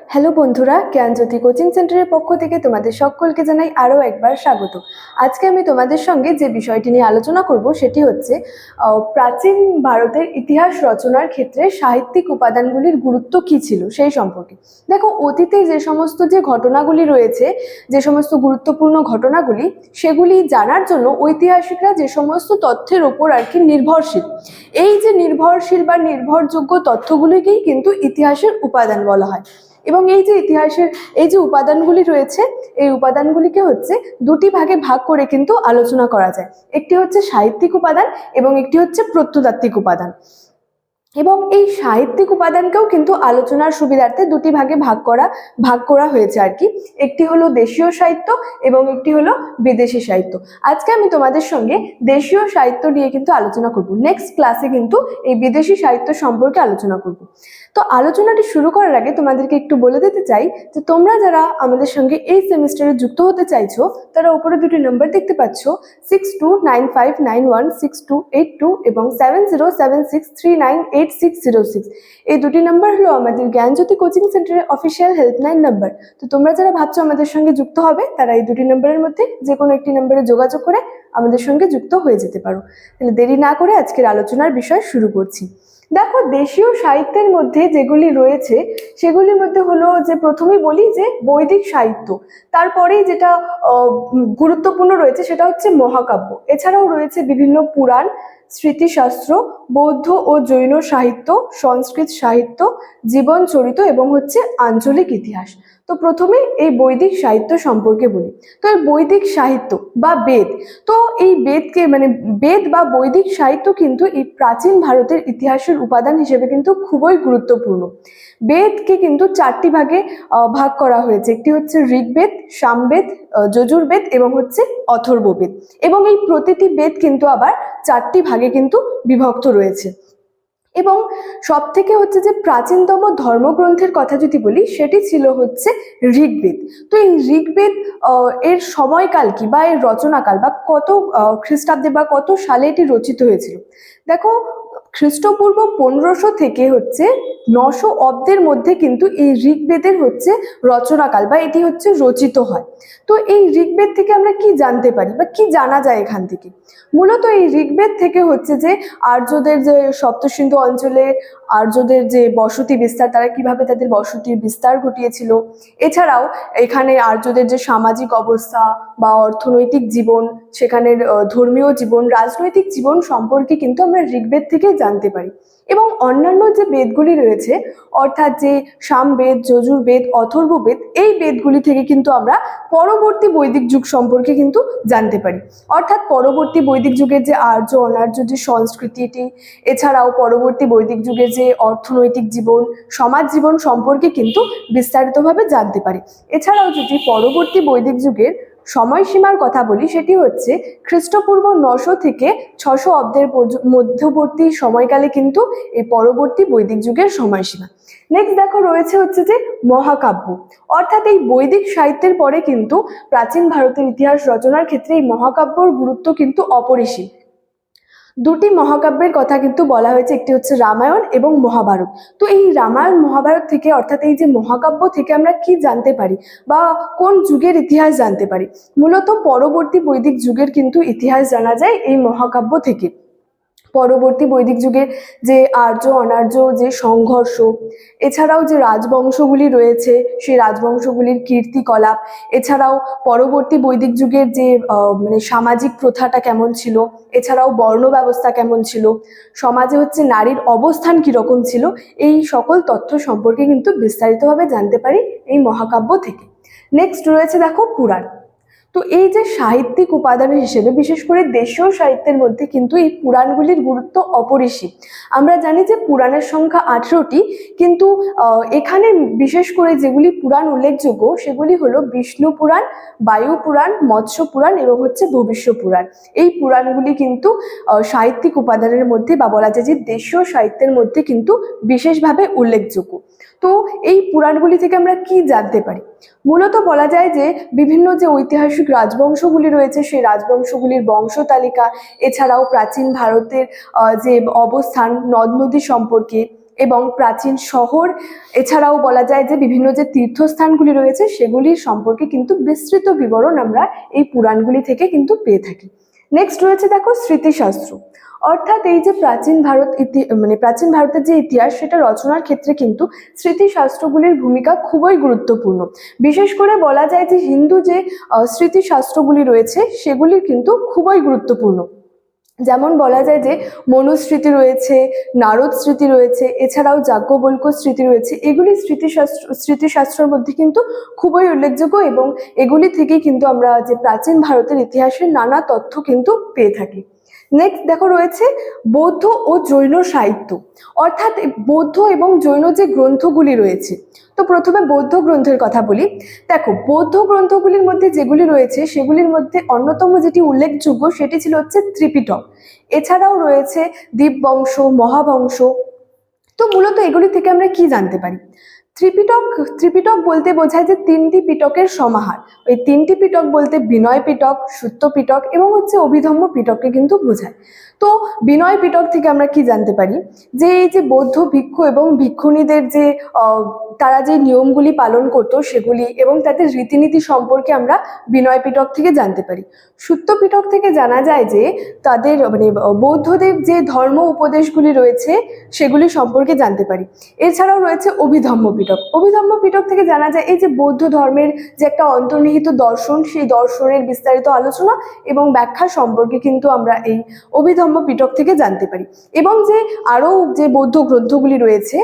Hello বন্ধুরা, জ্ঞানজ্যোতি coaching সেন্টারের পক্ষ থেকে তোমাদের সকলকে জানাই আরও একবার স্বাগত। আজকে আমি তোমাদের সঙ্গে যে বিষয়টি নিয়ে আলোচনা করব সেটি হচ্ছে প্রাচীন ভারতের ইতিহাস রচনার ক্ষেত্রে সাহিত্যিক উপাদানগুলির গুরুত্ব কী ছিল সেই সম্পর্কে। দেখো, অতীতে যে সমস্ত ঘটনাগুলি রয়েছে, যে সমস্ত গুরুত্বপূর্ণ ঘটনাগুলি, সেগুলি জানার জন্য ঐতিহাসিকরা যে সমস্ত তথ্যের ওপর আর কি নির্ভরশীল, এই যে নির্ভরশীল বা নির্ভরযোগ্য তথ্যগুলিকেই কিন্তু ইতিহাসের উপাদান বলা হয়। এবং এই যে ইতিহাসের এই যে উপাদানগুলি রয়েছে, এই উপাদানগুলিকে হচ্ছে দুটি ভাগে ভাগ করে কিন্তু আলোচনা করা যায়। একটি হচ্ছে সাহিত্যিক উপাদান এবং একটি হচ্ছে প্রত্নতাত্ত্বিক উপাদান। এবং এই সাহিত্যিক উপাদানকেও কিন্তু আলোচনার সুবিধার্থে দুটি ভাগে ভাগ করা হয়েছে আর কি। একটি হলো দেশীয় সাহিত্য এবং একটি হলো বিদেশি সাহিত্য। আজকে আমি তোমাদের সঙ্গে দেশীয় সাহিত্য নিয়ে কিন্তু আলোচনা করব। নেক্সট ক্লাসে কিন্তু এই বিদেশি সাহিত্য সম্পর্কে আলোচনা করব। তো আলোচনাটি শুরু করার আগে তোমাদেরকে একটু বলে দিতে চাই যে তোমরা যারা আমাদের সঙ্গে এই সেমিস্টারে যুক্ত হতে চাইছো, তারা উপরে দুটি নম্বর দেখতে পাচ্ছ, 6295916282 এবং 7076398606। এই দুটি নাম্বার হলো আমাদের জ্ঞানজ্যোতি কোচিং সেন্টারের অফিসিয়াল হেল্পলাইন নাম্বার। তো তোমরা যারা ভাবছো আমাদের সঙ্গে যুক্ত হবে, তারা এই দুটি নাম্বারের মধ্যে যে কোনো একটি নাম্বারে যোগাযোগ করে আমাদের সঙ্গে যুক্ত হয়ে যেতে পারো। তাহলে দেরি না করে আজকের আলোচনার বিষয় শুরু করছি। দেখো, দেশীয় সাহিত্যের মধ্যে যেগুলি রয়েছে সেগুলির মধ্যে হলো যে প্রথমেই বলি যে বৈদিক সাহিত্য, তারপরেই যেটা গুরুত্বপূর্ণ রয়েছে সেটা হচ্ছে মহাকাব্য। এছাড়াও রয়েছে বিভিন্ন পুরাণ, স্মৃতিশাস্ত্র, বৌদ্ধ ও জৈন সাহিত্য, সংস্কৃত সাহিত্য, জীবন চরিত এবং হচ্ছে আঞ্চলিক ইতিহাস। তো প্রথমে এই বৈদিক সাহিত্য সম্পর্কে বলি। তো এই বৈদিক সাহিত্য বা বেদ, তো এই বেদকে বেদ বা বৈদিক সাহিত্য কিন্তু এই প্রাচীন ভারতের ইতিহাসের উপাদান হিসেবে কিন্তু খুবই গুরুত্বপূর্ণ। বেদকে কিন্তু চারটি ভাগে ভাগ করা হয়েছে। একটি হচ্ছে ঋগ্বেদ, সামবেদ, যজুর্বেদ এবং হচ্ছে অথর্ববেদ। এবং এই প্রতিটি বেদ কিন্তু আবার চারটি ভাগে কিন্তু বিভক্ত রয়েছে। এবং সব থেকে হচ্ছে যে প্রাচীনতম ধর্মগ্রন্থের কথা যদি বলি, সেটি ছিল হচ্ছে ঋগ্বেদ। তো এই ঋগ্বেদ এর সময়কাল কি বা এর রচনাকাল বা কত খ্রিস্টাব্দে বা কত সালে এটি রচিত হয়েছিল। দেখো, খ্রিস্টপূর্ব 1500 থেকে হচ্ছে 900 অব্দের মধ্যে কিন্তু এই ঋগ্বেদের হচ্ছে রচনাকাল বা এটি হচ্ছে রচিত হয়। তো এই ঋগ্বেদ থেকে আমরা কি জানতে পারি বা কি জানা যায় এখান থেকে? মূলত এই ঋগ্বেদ থেকে হচ্ছে যে আর্যদের যে সপ্তসিন্ধু অঞ্চলে আর্যদের যে বসতি বিস্তার, তারা কিভাবে তাদের বসতির বিস্তার ঘটিয়েছিল, এছাড়াও এখানে আর্যদের যে সামাজিক অবস্থা বা অর্থনৈতিক জীবন, সেখানের ধর্মীয় জীবন, রাজনৈতিক জীবন সম্পর্কে কিন্তু আমরা ঋগ্বেদ থেকে জানতে পারি। এবং অন্যান্য যে বেদগুলি রয়েছে, অর্থাৎ যে সামবেদ, যজুর্বেদ, অথর্ববেদ, এই বেদগুলি থেকে কিন্তু আমরা পরবর্তী বৈদিক যুগ সম্পর্কে কিন্তু জানতে পারি। অর্থাৎ পরবর্তী বৈদিক যুগের যে আর্য অনার্য যে সংস্কৃতিটি, এছাড়াও পরবর্তী বৈদিক যুগের যে অর্থনৈতিক জীবন, সমাজ জীবন সম্পর্কে কিন্তু বিস্তারিতভাবে জানতে পারি। এছাড়াও যদি পরবর্তী বৈদিক যুগের সময়সীমার কথা বলি, সেটি হচ্ছে খ্রিস্টপূর্ব 900 থেকে 600 অব্দের মধ্যবর্তী সময়কালে কিন্তু এই পরবর্তী বৈদিক যুগের সময়সীমা। নেক্সট দেখো, রয়েছে হচ্ছে যে মহাকাব্য। অর্থাৎ এই বৈদিক সাহিত্যের পরে কিন্তু প্রাচীন ভারতের ইতিহাস রচনার ক্ষেত্রে এই মহাকাব্যর গুরুত্ব কিন্তু অপরিসীম। দুটি মহাকাব্যের কথা কিন্তু বলা হয়েছে, একটি হচ্ছে রামায়ণ এবং মহাভারত। তো এই রামায়ণ মহাভারত থেকে, অর্থাৎ এই যে মহাকাব্য থেকে আমরা কি জানতে পারি বা কোন যুগের ইতিহাস জানতে পারি? মূলত পরবর্তী বৈদিক যুগের কিন্তু ইতিহাস জানা যায় এই মহাকাব্য থেকে। পরবর্তী বৈদিক যুগের যে আর্য অনার্য যে সংঘর্ষ, এছাড়াও যে রাজবংশগুলি রয়েছে সেই রাজবংশগুলির কীর্তিকলাপ, এছাড়াও পরবর্তী বৈদিক যুগের যে সামাজিক প্রথাটা কেমন ছিল, এছাড়াও বর্ণ ব্যবস্থা কেমন ছিল, সমাজে হচ্ছে নারীর অবস্থান কীরকম ছিল, এই সকল তথ্য সম্পর্কে কিন্তু বিস্তারিতভাবে জানতে পারি এই মহাকাব্য থেকে। নেক্সট রয়েছে দেখো পুরাণ। তো এই যে সাহিত্যিক উপাদানের হিসেবে বিশেষ করে দেশীয় সাহিত্যের মধ্যে কিন্তু এই পুরাণগুলির গুরুত্ব অপরিসীম। আমরা জানি যে পুরাণের সংখ্যা 18টি, কিন্তু এখানে বিশেষ করে যেগুলি পুরাণ উল্লেখযোগ্য সেগুলি হলো বিষ্ণু পুরাণ, বায়ু পুরাণ, মৎস্য পুরাণ এবং হচ্ছে ভবিষ্য পুরাণ। এই পুরাণগুলি কিন্তু সাহিত্যিক উপাদানের মধ্যে বা বলা যায় যে দেশীয় সাহিত্যের মধ্যে কিন্তু বিশেষভাবে উল্লেখযোগ্য। তো এই পুরাণগুলি থেকে আমরা কি জানতে পারি? মূলত বলা যায় যে বিভিন্ন যে ঐতিহাসিক রাজবংশগুলি রয়েছে সেই রাজবংশগুলির বংশ তালিকা, এছাড়াও প্রাচীন ভারতের যে অবস্থান, নদ নদী সম্পর্কে, এবং প্রাচীন শহর, এছাড়াও বলা যায় যে বিভিন্ন যে তীর্থস্থানগুলি রয়েছে সেগুলির সম্পর্কে কিন্তু বিস্তৃত বিবরণ আমরা এই পুরাণগুলি থেকে কিন্তু পেয়ে থাকি। নেক্সট রয়েছে দেখো স্মৃতিশাস্ত্র, অর্থাৎ এই যে প্রাচীন ভারতের যে ইতিহাস সেটা রচনার ক্ষেত্রে কিন্তু স্মৃতিশাস্ত্রগুলির ভূমিকা খুবই গুরুত্বপূর্ণ। বিশেষ করে বলা যায় যে হিন্দু যে স্মৃতিশাস্ত্রগুলি রয়েছে সেগুলি কিন্তু খুবই গুরুত্বপূর্ণ। যেমন বলা যায় যে মনুস্মৃতি রয়েছে, নারদ স্মৃতি রয়েছে, এছাড়াও যাজ্ঞবল্ক্য স্মৃতি রয়েছে। এগুলি স্মৃতিশাস্ত্রের মধ্যে কিন্তু খুবই উল্লেখযোগ্য এবং এগুলি থেকে কিন্তু আমরা যে প্রাচীন ভারতের ইতিহাসের নানা তথ্য কিন্তু পেয়ে থাকি। নেক্সট দেখো রয়েছে বৌদ্ধ ও জৈন সাহিত্য, অর্থাৎ বৌদ্ধ এবং জৈন যে গ্রন্থগুলি রয়েছে। তো প্রথমে বৌদ্ধ গ্রন্থের কথা বলি। দেখো বৌদ্ধ গ্রন্থগুলির মধ্যে যেগুলি রয়েছে সেগুলির মধ্যে অন্যতম যেটি উল্লেখযোগ্য সেটি ছিল হচ্ছে ত্রিপিটক। এছাড়াও রয়েছে দীপবংশ, মহাবংশ। তো মূলত এগুলি থেকে আমরা কি জানতে পারি? ত্রিপিটক বলতে বোঝায় যে তিনটি পিটকের সমাহার। ওই তিনটি পিটক বলতে বিনয় পিটক, সুত্ত পিটক এবং হচ্ছে অভিধম্ম পিটককে কিন্তু বোঝায়। তো বিনয় পিটক থেকে আমরা কি জানতে পারি? যে এই যে বৌদ্ধ ভিক্ষু এবং ভিক্ষুণীদের যে তারা যে নিয়মগুলি পালন করতো সেগুলি এবং তাদের রীতিনীতি সম্পর্কে আমরা বিনয় পিটক থেকে জানতে পারি। সুত্ত পিটক থেকে জানা যায় যে তাদের বৌদ্ধদের যে ধর্ম উপদেশগুলি রয়েছে সেগুলি সম্পর্কে জানতে পারি। এছাড়াও রয়েছে অভিধম্ম পিটক। অভিধম্ম পিটক থেকে জানা যায় এই যে বৌদ্ধ ধর্মের যে একটা অন্তর্নিহিত দর্শন, সেই দর্শনের বিস্তারিত আলোচনা এবং ব্যাখ্যা সম্পর্কে কিন্তু আমরা এই অভিধম্ম পিটক থেকে জানতে পারি। এবং যে আরও যে বৌদ্ধ গ্রন্থগুলি রয়েছে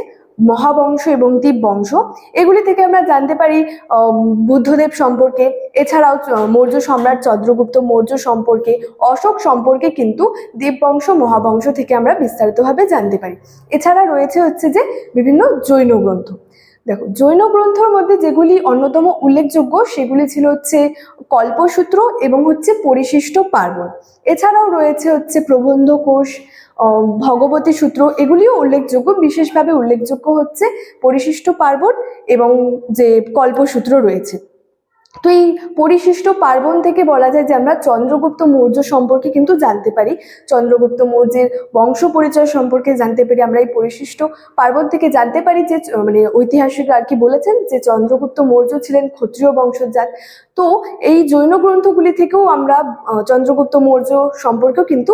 মহাবংশ এবং দীপবংশ, এগুলি থেকে আমরা জানতে পারি বুদ্ধদেব সম্পর্কে, এছাড়াও মৌর্য সম্রাট চন্দ্রগুপ্ত মৌর্য সম্পর্কে, অশোক সম্পর্কে কিন্তু দীপবংশ, মহাবংশ থেকে আমরা বিস্তারিতভাবে জানতে পারি। এছাড়া রয়েছে হচ্ছে যে বিভিন্ন জৈন গ্রন্থ। দেখো জৈন গ্রন্থর মধ্যে যেগুলি অন্যতম উল্লেখযোগ্য সেগুলি ছিল হচ্ছে কল্পসূত্র এবং হচ্ছে পরিশিষ্ট পার্বণ। এছাড়াও রয়েছে হচ্ছে প্রবন্ধ কোষ, ভগবতী সূত্র, এগুলিও উল্লেখযোগ্য। বিশেষভাবে উল্লেখযোগ্য হচ্ছে পরিশিষ্ট পার্বণ এবং যে কল্পসূত্র রয়েছে। তো এই পরিশিষ্ট পার্বণ থেকে বলা যায় যে আমরা চন্দ্রগুপ্ত মৌর্য সম্পর্কে কিন্তু জানতে পারি। চন্দ্রগুপ্ত মৌর্যের বংশ পরিচয় সম্পর্কে জানতে পারি আমরা এই পরিশিষ্ট পার্বণ থেকে। জানতে পারি যে ঐতিহাসিক আর কি বলেছেন যে চন্দ্রগুপ্ত মৌর্য ছিলেন ক্ষত্রিয় বংশজাত। তো এই জৈন গ্রন্থগুলি থেকেও আমরা চন্দ্রগুপ্ত মৌর্য সম্পর্কেও কিন্তু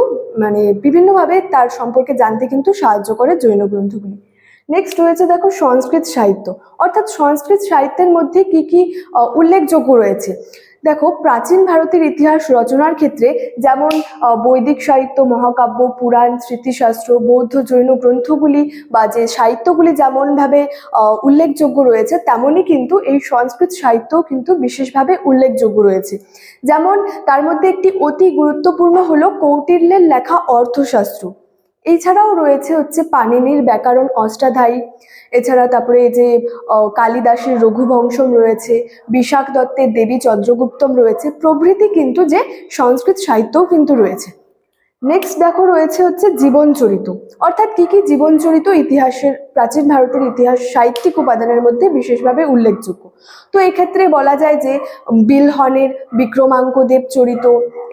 বিভিন্নভাবে তার সম্পর্কে জানতে কিন্তু সাহায্য করে জৈন গ্রন্থগুলি। নেক্সট রয়েছে দেখো সংস্কৃত সাহিত্য, অর্থাৎ সংস্কৃত সাহিত্যের মধ্যে কি কি উল্লেখযোগ্য রয়েছে। দেখো প্রাচীন ভারতের ইতিহাস রচনার ক্ষেত্রে যেমন বৈদিক সাহিত্য, মহাকাব্য, পুরাণ, স্মৃতিশাস্ত্র, বৌদ্ধ জৈন গ্রন্থগুলি বা যে সাহিত্যগুলি যেমনভাবে উল্লেখযোগ্য রয়েছে, তেমনই কিন্তু এই সংস্কৃত সাহিত্যও কিন্তু বিশেষভাবে উল্লেখযোগ্য রয়েছে। যেমন তার মধ্যে একটি অতি গুরুত্বপূর্ণ হলো কৌটিল্যের লেখা অর্থশাস্ত্র। এছাড়াও রয়েছে হচ্ছে পাণিনির ব্যাকরণ অষ্টাধ্যায়ী। এছাড়া তারপরে যে কালিদাসের রঘুবংশম রয়েছে, বিশাখ দত্তের দেবী চন্দ্রগুপ্তম রয়েছে প্রভৃতি কিন্তু যে সংস্কৃত সাহিত্যও কিন্তু রয়েছে। নেক্সট দেখো রয়েছে হচ্ছে জীবনচরিত, অর্থাৎ কি কি জীবনচরিত ইতিহাসের প্রাচীন ভারতের ইতিহাস সাহিত্যিক উপাদানের মধ্যে বিশেষভাবে উল্লেখযোগ্য। তো এক্ষেত্রে বলা যায় যে বিলহনের বিক্রমাঙ্কদেব চরিত,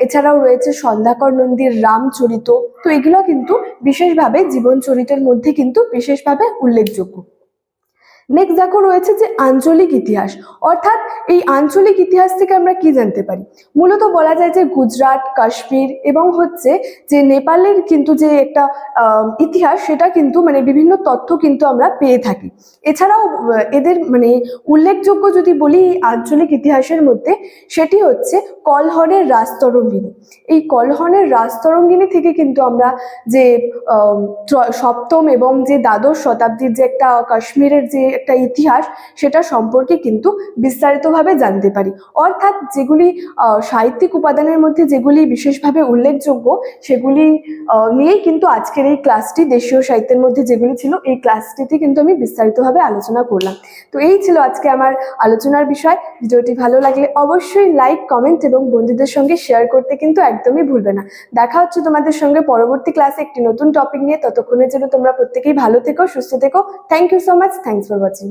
এছাড়াও রয়েছে সন্ধ্যাকর নন্দীর রামচরিত। তো এগুলো কিন্তু বিশেষভাবে জীবনচরিতের মধ্যে কিন্তু বিশেষভাবে উল্লেখযোগ্য। নেক্সট দেখো রয়েছে যে আঞ্চলিক ইতিহাস, অর্থাৎ এই আঞ্চলিক ইতিহাস থেকে আমরা কি জানতে পারি? মূলত বলা যায় যে গুজরাট, কাশ্মীর এবং হচ্ছে যে নেপালের কিন্তু যে একটা ইতিহাস সেটা কিন্তু বিভিন্ন তথ্য কিন্তু আমরা পেয়ে থাকি। এছাড়াও এদের উল্লেখযোগ্য যদি বলি আঞ্চলিক ইতিহাসের মধ্যে, সেটি হচ্ছে কলহরের রাজতরঙ্গিনী। এই কলহরের রাজতরঙ্গিনী থেকে কিন্তু আমরা যে সপ্তম এবং যে দ্বাদশ শতাব্দীর যে একটা কাশ্মীরের যে একটা ইতিহাস সেটা সম্পর্কে কিন্তু বিস্তারিতভাবে জানতে পারি। অর্থাৎ যেগুলি সাহিত্যিক উপাদানের মধ্যে যেগুলি বিশেষভাবে উল্লেখযোগ্য সেগুলি নিয়েই কিন্তু আজকের এই ক্লাসটি, দেশীয় সাহিত্যের মধ্যে যেগুলি ছিল এই ক্লাসটিতে কিন্তু আমি বিস্তারিতভাবে আলোচনা করলাম। তো এই ছিল আজকে আমার আলোচনার বিষয়। ভিডিওটি ভালো লাগলে অবশ্যই লাইক, কমেন্ট এবং বন্ধুদের সঙ্গে শেয়ার করতে কিন্তু একদমই ভুলবে না। দেখা হচ্ছে তোমাদের সঙ্গে পরবর্তী ক্লাসে একটি নতুন টপিক নিয়ে। ততক্ষণের জন্য তোমরা প্রত্যেকেই ভালো থেকো, সুস্থ থেকো। Thank you so much. Thanks for watching.